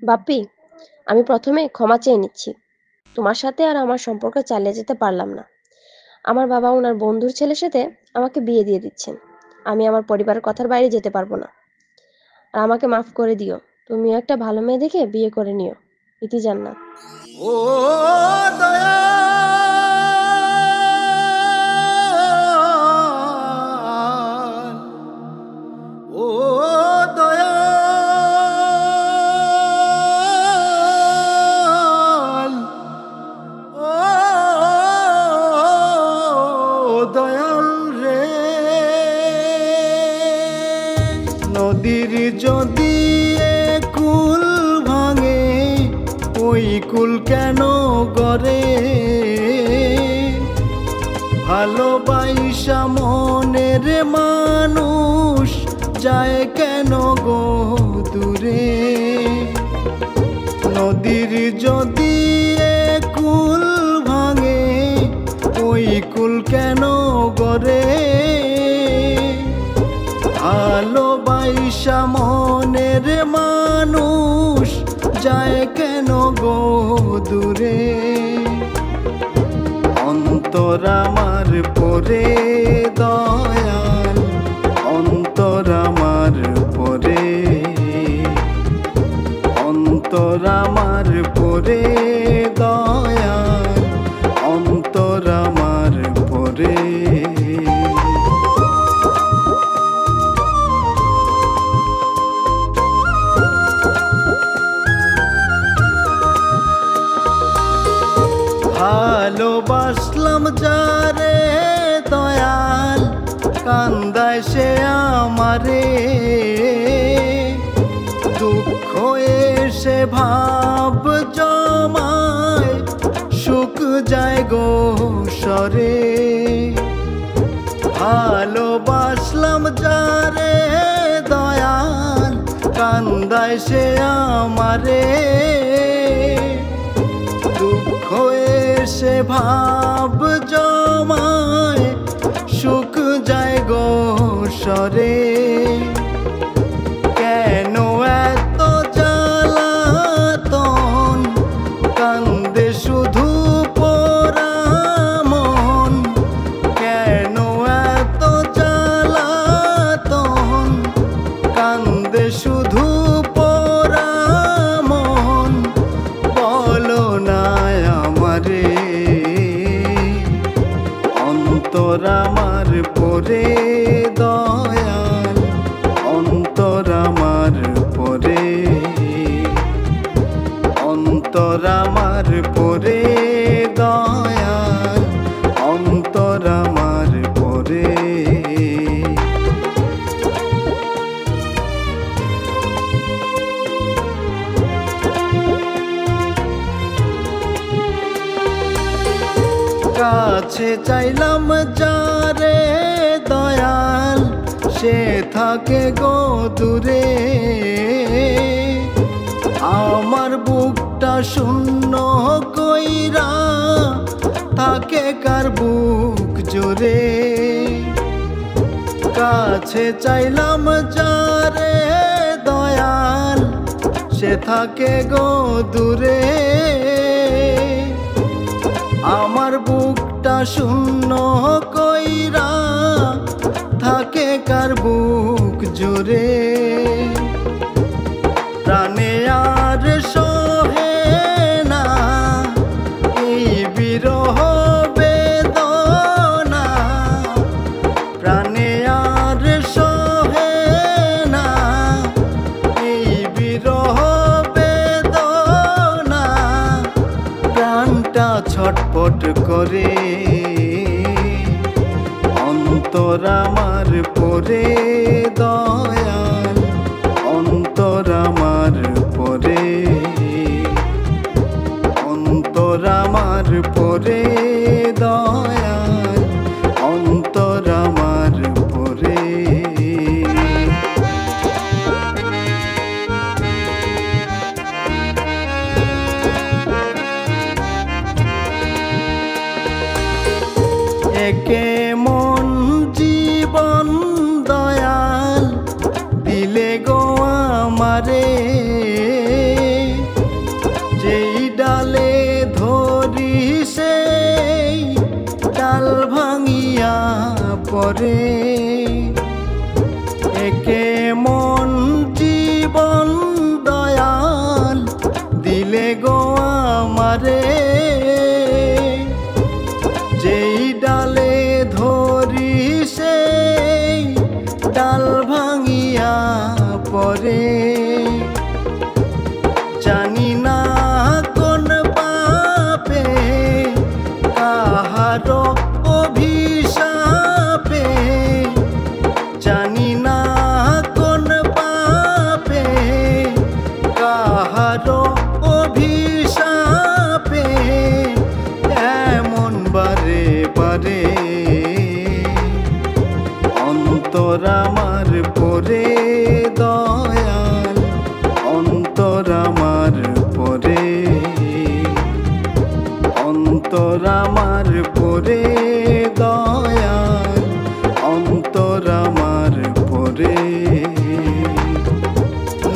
বাপ্পি, আমি প্রথমে ক্ষমা চেয়ে নিচ্ছি। তোমার সাথে আর আমার সম্পর্ক চালিয়ে যেতে পারলাম না। আমার বাবা ওনার বন্ধুর ছেলের সাথে আমাকে বিয়ে দিয়ে দিচ্ছেন। আমি আমার পরিবারের কথার বাইরে যেতে পারবো না। আর আমাকে মাফ করে দিও। তুমিও একটা ভালো মেয়ে দেখে বিয়ে করে নিও। ইতি জান্নাত। ও দয়াল, ও দয়াল, ও দয়াল রে। নদীর যদি কুল ভাঙে, ওই কুল কেন গড়ে? ভালোবাসা মনের মানুষ যায় কেন গো দূরে? নদীর যদি কুল ভাঙে, ওই কুল কেন গড়ে? ভালোবাসা মনের মানুষ যায় কেন গো দূরে? অন্তর আমার পরে দয়াল, অন্তর আমার পরে, অন্তর আমার পরে দয়াল, অন্তর আমার পরে। ভালোবাসলাম যারে দয়াল, কান্দায় সে আমারে। দুঃখ এসে ভাব জমায়, সুখ যায় গো সরে। ভালোবাসলাম যারে দয়াল, কান্দায় সে আমারে। দুঃখ এসে ভাব জমায়, সুখ যায় গো সরে। কেন এত জ্বালাতন, কান্দে শুধু পোড়া মন? কেন এত জ্বালাতন, কান্দে শুধু পোড়া মন? বলো না আমারে, অন্তর আমার পরে দয়াল, অন্তর আমার পরে, অন্তর আমার পরে দয়াল, অন্তর আমার পরে। কাছে চাইলাম যারে দয়াল, সে থাকে গো দূরে। আমার বুকটা শূন্য কইরা থাকে কার বুক জোরে? কাছে চাইলাম যারে দয়াল, সে থাকে গো দূরে। আমার বুকটা শূন্য কইরা থাকে কার বুক জোরে? প্রাণে আর সহে না এই বিরহ বেদনা, প্রাণে আর সহে না এই বিরহ বেদনা। প্রাণটা ছটপট করে, অন্তর আমার পরে দয়াল, অন্তর আমার পরে, অন্তর আমার পরে দয়াল, অন্তর আমার পরে। একে মন জীবন দয়াল, দিলে গো আমারে। পরে একে মন জীবন দয়াল দিলে গো আমারে যেই ডালে ধরি সেই ডাল ভাঙিয়া পরে জানি না কোন পাপে কাহারো অভিশাপে জানি না কোন পাপে কাহারো অভিশাপে এমন বারে বারে অন্তর আমার পরে দয়াল অন্তর আমার পরে অন্তর আমার পরে দয়াল অন্তর আমার পরে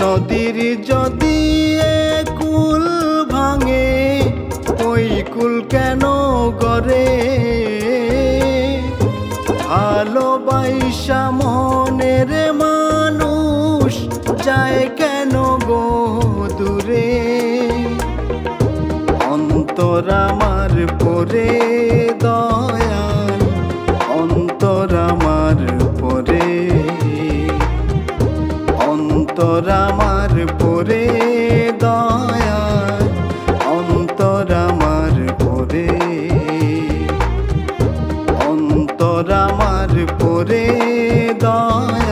নদীর যদি কুল ভাঙে ওই কুল কেন গড়ে ভালোবাসা মনের মানুষ যায় কেন গো দূরে অন্তর আমার পরে দয়াল অন্তর আমার পরে অন্তর আমার পরে দয়াল অন্তর আমার পরে অন্তর আমার পরে দয়াল